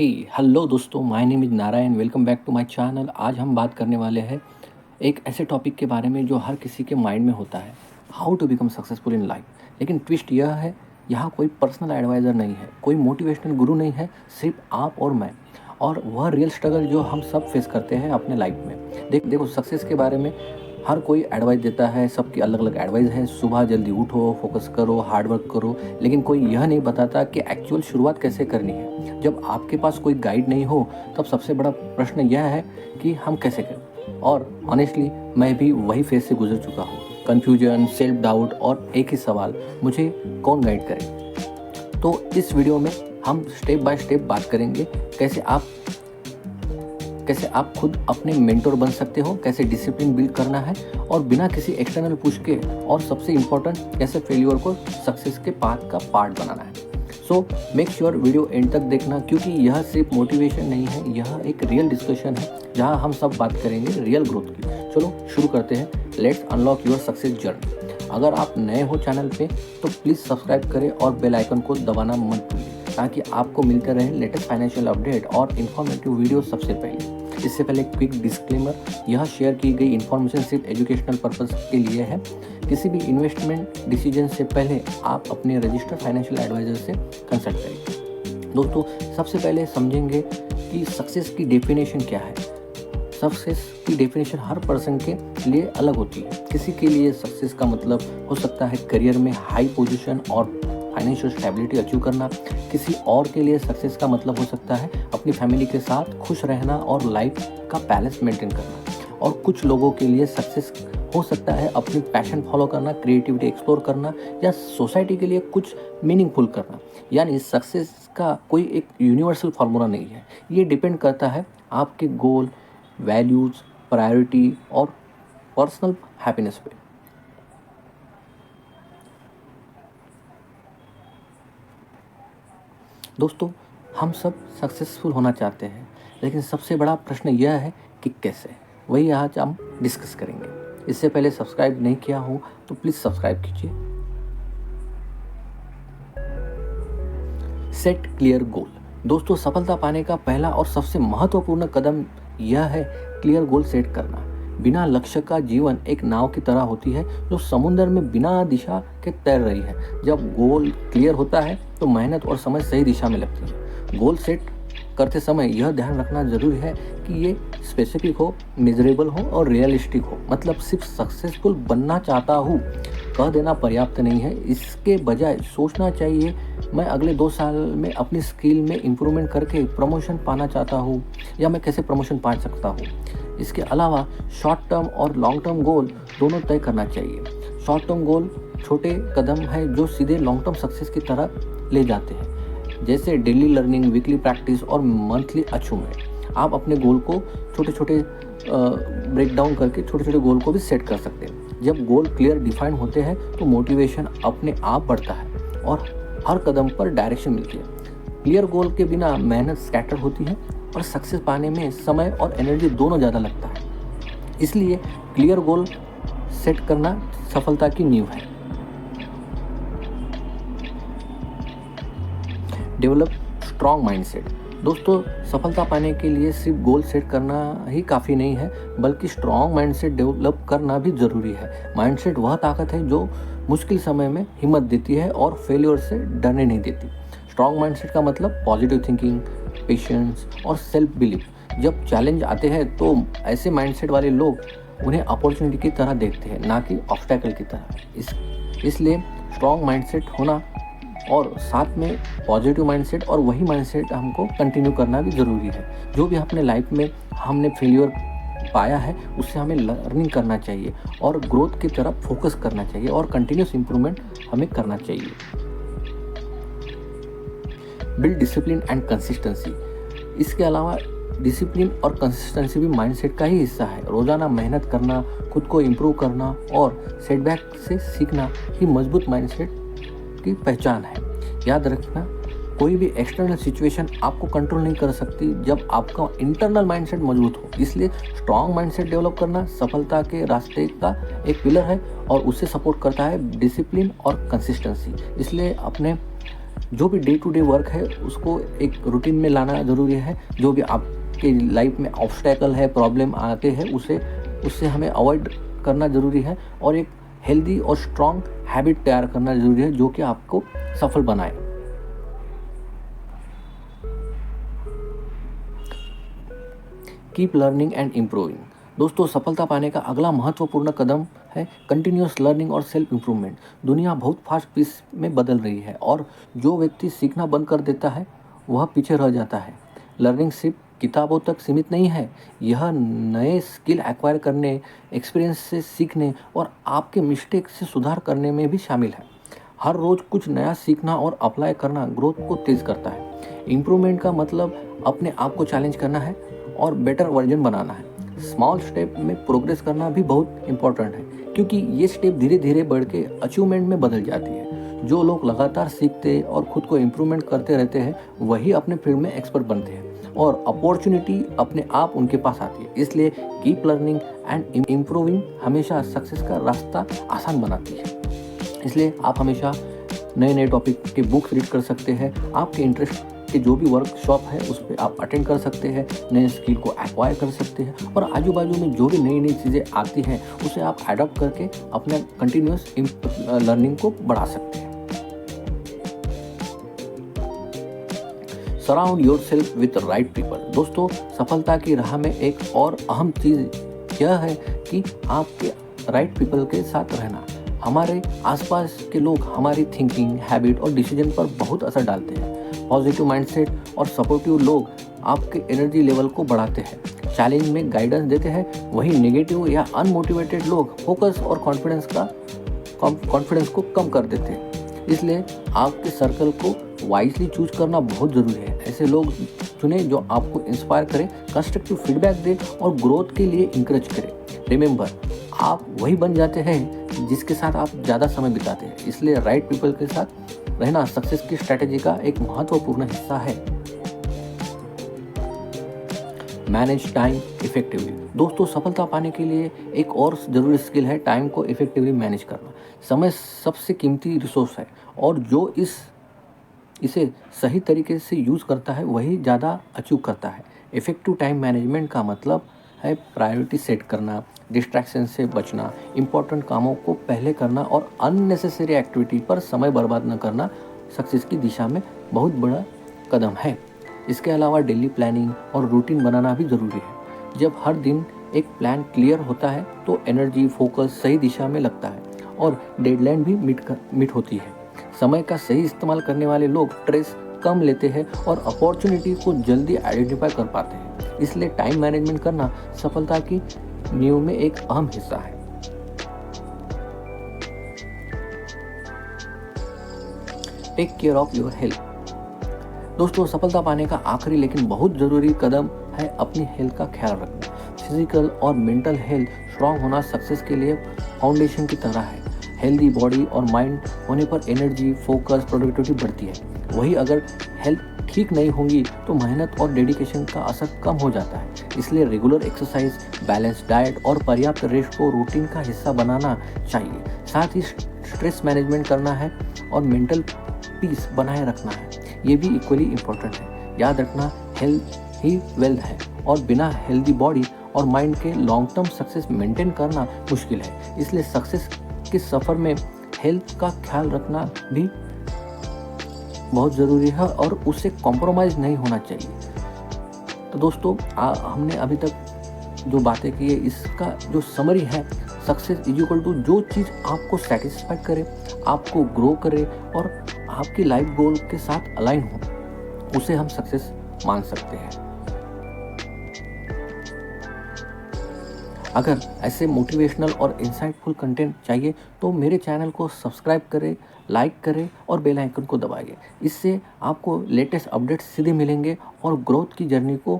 हे hello दोस्तों, my name is Narayan. Welcome back to my channel. आज हम बात करने वाले हैं एक ऐसे टॉपिक के बारे में जो हर किसी के माइंड में होता है, how to become successful in life. लेकिन ट्विस्ट यह है, यहाँ कोई पर्सनल एडवाइज़र नहीं है, कोई मोटिवेशनल गुरु नहीं है, सिर्फ आप और मैं, और वह रियल स्ट्रगल जो हम सब फेस करते हैं अपने लाइफ में। देखो, सक्सेस के बारे में हर कोई एडवाइस देता है, सबकी अलग अलग एडवाइस है। सुबह जल्दी उठो, फोकस करो, हार्ड वर्क करो, लेकिन कोई यह नहीं बताता कि एक्चुअल शुरुआत कैसे करनी है। जब आपके पास कोई गाइड नहीं हो तब सबसे बड़ा प्रश्न यह है कि हम कैसे करें। और ऑनेस्टली मैं भी वही फेज से गुजर चुका हूँ। कन्फ्यूजन, सेल्फ डाउट और एक ही सवाल, मुझे कौन गाइड करे। तो इस वीडियो में हम स्टेप बाय स्टेप बात करेंगे कैसे आप खुद अपने मेंटोर बन सकते हो, कैसे डिसिप्लिन बिल्ड करना है और बिना किसी एक्सटर्नल पुश के, और सबसे इम्पोर्टेंट कैसे फेल्यूर को सक्सेस के पाथ का पार्ट बनाना है। So make sure video and तक देखना, क्योंकि यह सिर्फ मोटिवेशन नहीं है, यह एक रियल डिस्कशन है जहां हम सब बात करेंगे रियल ग्रोथ की। चलो शुरू करते हैं। Let's unlock your success journey. अगर आप नए हो चैनल पे तो प्लीज़ सब्सक्राइब करें और बेल आइकन को दबाना मत भूलिए, ताकि आपको मिलते रहे लेटेस्ट फाइनेंशियल अपडेट और इन्फॉर्मेटिव वीडियो सबसे पहले। इससे पहले क्विक डिस्क्लेमर, यह शेयर की गई इन्फॉर्मेशन सिर्फ एजुकेशनल पर्पस के लिए है। किसी भी इन्वेस्टमेंट डिसीजन से पहले आप अपने रजिस्टर्ड फाइनेंशियल एडवाइजर से कंसल्ट करें। दोस्तों, सबसे पहले समझेंगे कि सक्सेस की डेफिनेशन क्या है। सक्सेस की डेफिनेशन हर पर्सन के लिए अलग होती है। किसी के लिए सक्सेस का मतलब हो सकता है करियर में हाई पोजीशन और फाइनेंशियल स्टेबिलिटी अचीव करना। किसी और के लिए सक्सेस का मतलब हो सकता है अपनी फैमिली के साथ खुश रहना और लाइफ का बैलेंस मेंटेन करना। और कुछ लोगों के लिए सक्सेस हो सकता है अपनी पैशन फॉलो करना, क्रिएटिविटी एक्सप्लोर करना, या सोसाइटी के लिए कुछ मीनिंगफुल करना। यानी सक्सेस का कोई एक यूनिवर्सल फार्मूला नहीं है, ये डिपेंड करता है आपके गोल, वैल्यूज़, प्रायोरिटी और पर्सनल हैप्पीनेस पे। दोस्तों, हम सब सक्सेसफुल होना चाहते हैं, लेकिन सबसे बड़ा प्रश्न यह है कि कैसे। वही आज हम डिस्कस करेंगे। इससे पहले सब्सक्राइब नहीं किया हो तो प्लीज़ सब्सक्राइब कीजिए। Set clear goal. दोस्तों, सफलता पाने का पहला और सबसे महत्वपूर्ण कदम यह है क्लियर गोल सेट करना। बिना लक्ष्य का जीवन एक नाव की तरह होती है जो समुद्र में बिना दिशा के तैर रही है। जब गोल क्लियर होता है तो मेहनत और समय सही दिशा में लगती है। गोल सेट करते समय यह ध्यान रखना जरूरी है कि ये स्पेसिफिक हो, मेजरेबल हो और रियलिस्टिक हो। मतलब सिर्फ सक्सेसफुल बनना चाहता हूँ कह देना पर्याप्त नहीं है। इसके बजाय सोचना चाहिए, मैं अगले 2 साल में अपनी स्किल में इम्प्रूवमेंट करके प्रमोशन पाना चाहता हूँ, या मैं कैसे प्रमोशन पा सकता हूँ। इसके अलावा शॉर्ट टर्म और लॉन्ग टर्म गोल दोनों तय करना चाहिए। शॉर्ट टर्म गोल छोटे कदम है जो सीधे लॉन्ग टर्म सक्सेस की तरफ ले जाते हैं, जैसे डेली लर्निंग, वीकली प्रैक्टिस और मंथली अचीवमेंट। आप अपने गोल को छोटे छोटे ब्रेक डाउन करके छोटे छोटे गोल को भी सेट कर सकते हैं। जब गोल क्लियर डिफाइन होते हैं तो मोटिवेशन अपने आप बढ़ता है और हर कदम पर डायरेक्शन मिलती है। क्लियर गोल के बिना मेहनत स्कैटर होती है और सक्सेस पाने में समय और एनर्जी दोनों ज़्यादा लगता है। इसलिए क्लियर गोल सेट करना सफलता की नींव है। Develop strong mindset. दोस्तों, सफलता पाने के लिए सिर्फ गोल सेट करना ही काफ़ी नहीं है, बल्कि स्ट्रॉन्ग माइंडसेट डेवलप करना भी ज़रूरी है। माइंडसेट वह ताकत है जो मुश्किल समय में हिम्मत देती है और फेलियर से डरने नहीं देती। स्ट्रॉन्ग माइंडसेट का मतलब पॉजिटिव थिंकिंग, पेशेंस और सेल्फ बिलीफ। जब चैलेंज आते हैं तो ऐसे माइंडसेट वाले लोग उन्हें अपॉर्चुनिटी की तरह देखते हैं, ना कि ऑब्स्टैकल की तरह। इसलिए स्ट्रॉन्ग माइंडसेट होना और साथ में पॉजिटिव माइंडसेट, और वही माइंडसेट हमको कंटिन्यू करना भी ज़रूरी है। जो भी अपने लाइफ में हमने फेलियर पाया है उससे हमें लर्निंग करना चाहिए और ग्रोथ की तरफ फोकस करना चाहिए और कंटिन्यूस इम्प्रूवमेंट हमें करना चाहिए। Build discipline and consistency. इसके अलावा डिसिप्लिन और कंसिस्टेंसी भी माइंडसेट का ही हिस्सा है। रोज़ाना मेहनत करना, खुद को इम्प्रूव करना और सेटबैक से सीखना ही मजबूत माइंडसेट की पहचान है। याद रखना, कोई भी एक्सटर्नल सिचुएशन आपको कंट्रोल नहीं कर सकती जब आपका इंटरनल माइंडसेट मजबूत हो। इसलिए स्ट्रॉन्ग माइंडसेट डेवलप करना सफलता के रास्ते का एक पिलर है और उससे सपोर्ट करता है डिसिप्लिन और कंसिस्टेंसी। इसलिए अपने जो भी डे टू डे वर्क है उसको एक रूटीन में लाना ज़रूरी है। जो भी आपके लाइफ में ऑब्स्टैकल है, प्रॉब्लम आते हैं, उससे हमें अवॉइड करना ज़रूरी है और एक हेल्दी और स्ट्रॉन्ग हैबिट तैयार करना ज़रूरी है जो कि आपको सफल बनाए। Keep learning and improving. दोस्तों, सफलता पाने का अगला महत्वपूर्ण कदम है कंटिन्यूस लर्निंग और सेल्फ इम्प्रूवमेंट। दुनिया बहुत फास्ट पेस में बदल रही है और जो व्यक्ति सीखना बंद कर देता है वह पीछे रह जाता है। लर्निंग सिर्फ किताबों तक सीमित नहीं है, यह नए स्किल एक्वायर करने, एक्सपीरियंस से सीखने और आपके मिस्टेक से सुधार करने में भी शामिल है। हर रोज़ कुछ नया सीखना और अप्लाई करना ग्रोथ को तेज़ करता है। इम्प्रूवमेंट का मतलब अपने आप को चैलेंज करना है और बेटर वर्जन बनाना है। स्मॉल स्टेप में प्रोग्रेस करना भी बहुत इंपॉर्टेंट है क्योंकि ये स्टेप धीरे धीरे बढ़ के अचीवमेंट में बदल जाती है। जो लोग लगातार सीखते और खुद को इम्प्रूवमेंट करते रहते हैं वही अपने फील्ड में एक्सपर्ट बनते हैं और अपॉर्चुनिटी अपने आप उनके पास आती है। इसलिए कीप लर्निंग एंड इम्प्रूविंग हमेशा सक्सेस का रास्ता आसान बनाती है। इसलिए आप हमेशा नए नए टॉपिक के बुक्स रीड कर सकते हैं। आपके इंटरेस्ट के जो भी वर्कशॉप है उस पर आप अटेंड कर सकते हैं, नए स्किल को एक्वायर कर सकते हैं और आजू बाजू में जो भी नई नई चीज़ें आती हैं उसे आप अडॉप्ट करके अपने कंटिन्यूस लर्निंग को बढ़ा सकते हैं। Surround yourself with right people. दोस्तों, सफलता की राह में एक और अहम चीज़ यह है कि आपके राइट पीपल के साथ रहना। हमारे आसपास के लोग हमारी थिंकिंग, हैबिट और डिसीजन पर बहुत असर डालते हैं। पॉजिटिव माइंडसेट और सपोर्टिव लोग आपके एनर्जी लेवल को बढ़ाते हैं, चैलेंज में गाइडेंस देते हैं। वहीं नेगेटिव या अनमोटिवेटेड लोग फोकस और कॉन्फिडेंस को कम कर देते हैं। इसलिए आपके सर्कल को वाइजली चूज करना बहुत ज़रूरी है। ऐसे लोग चुनें जो आपको इंस्पायर करें, कंस्ट्रक्टिव फीडबैक दें और ग्रोथ के लिए इंकरेज करें। रिमेंबर, आप वही बन जाते हैं जिसके साथ आप ज़्यादा समय बिताते हैं। इसलिए राइट पीपल के साथ रहना सक्सेस की स्ट्रैटेजी का एक महत्वपूर्ण हिस्सा है। Manage time effectively. दोस्तों, सफलता पाने के लिए एक और जरूरी स्किल है टाइम को इफेक्टिवली मैनेज करना। समय सबसे कीमती रिसोर्स है और जो इसे सही तरीके से यूज़ करता है वही ज़्यादा अचीव करता है। इफेक्टिव टाइम मैनेजमेंट का मतलब है प्रायोरिटी सेट करना, डिस्ट्रैक्शन से बचना, इम्पोर्टेंट कामों को पहले करना और अननेसेसरी एक्टिविटी पर समय बर्बाद न करना सक्सेस की दिशा में बहुत बड़ा कदम है। इसके अलावा डेली प्लानिंग और रूटीन बनाना भी ज़रूरी है। जब हर दिन एक प्लान क्लियर होता है तो एनर्जी, फोकस सही दिशा में लगता है और डेडलाइन भी मीट होती है। समय का सही इस्तेमाल करने वाले लोग स्ट्रेस कम लेते हैं और अपॉर्चुनिटी को जल्दी आइडेंटिफाई कर पाते हैं। इसलिए टाइम मैनेजमेंट करना सफलता की नींव में एक अहम हिस्सा है। Take care of your health. दोस्तों, सफलता पाने का आखिरी लेकिन बहुत जरूरी कदम है अपनी हेल्थ का ख्याल रखना। फिजिकल और मेंटल हेल्थ स्ट्रांग होना सक्सेस के लिए फाउंडेशन की तरह है। हेल्दी बॉडी और माइंड होने पर एनर्जी, फोकस, प्रोडक्टिविटी बढ़ती है। वही अगर हेल्थ ठीक नहीं होंगी तो मेहनत और डेडिकेशन का असर कम हो जाता है। इसलिए रेगुलर एक्सरसाइज, बैलेंस डाइट और पर्याप्त रेस्ट को रूटीन का हिस्सा बनाना चाहिए। साथ ही स्ट्रेस मैनेजमेंट करना है और मेंटल पीस बनाए रखना है, ये भी इक्वली इम्पोर्टेंट है। याद रखना, हेल्थ ही वेल्थ है और बिना हेल्दी बॉडी और माइंड के लॉन्ग टर्म सक्सेस मेंटेन करना मुश्किल है। इसलिए सक्सेस के सफ़र में हेल्थ का ख्याल रखना भी बहुत ज़रूरी है और उससे कॉम्प्रोमाइज़ नहीं होना चाहिए। तो दोस्तों, हमने अभी तक जो बातें की है इसका जो समरी है, सक्सेस इज इक्वल टू जो चीज़ आपको सेटिस्फाइड करे, आपको ग्रो करे और आपकी लाइफ गोल के साथ अलाइन हो, उसे हम सक्सेस मान सकते हैं। अगर ऐसे मोटिवेशनल और इंसाइटफुल कंटेंट चाहिए तो मेरे चैनल को सब्सक्राइब करें, लाइक करें और बेल आइकन को दबाइए। इससे आपको लेटेस्ट अपडेट्स सीधे मिलेंगे और ग्रोथ की जर्नी को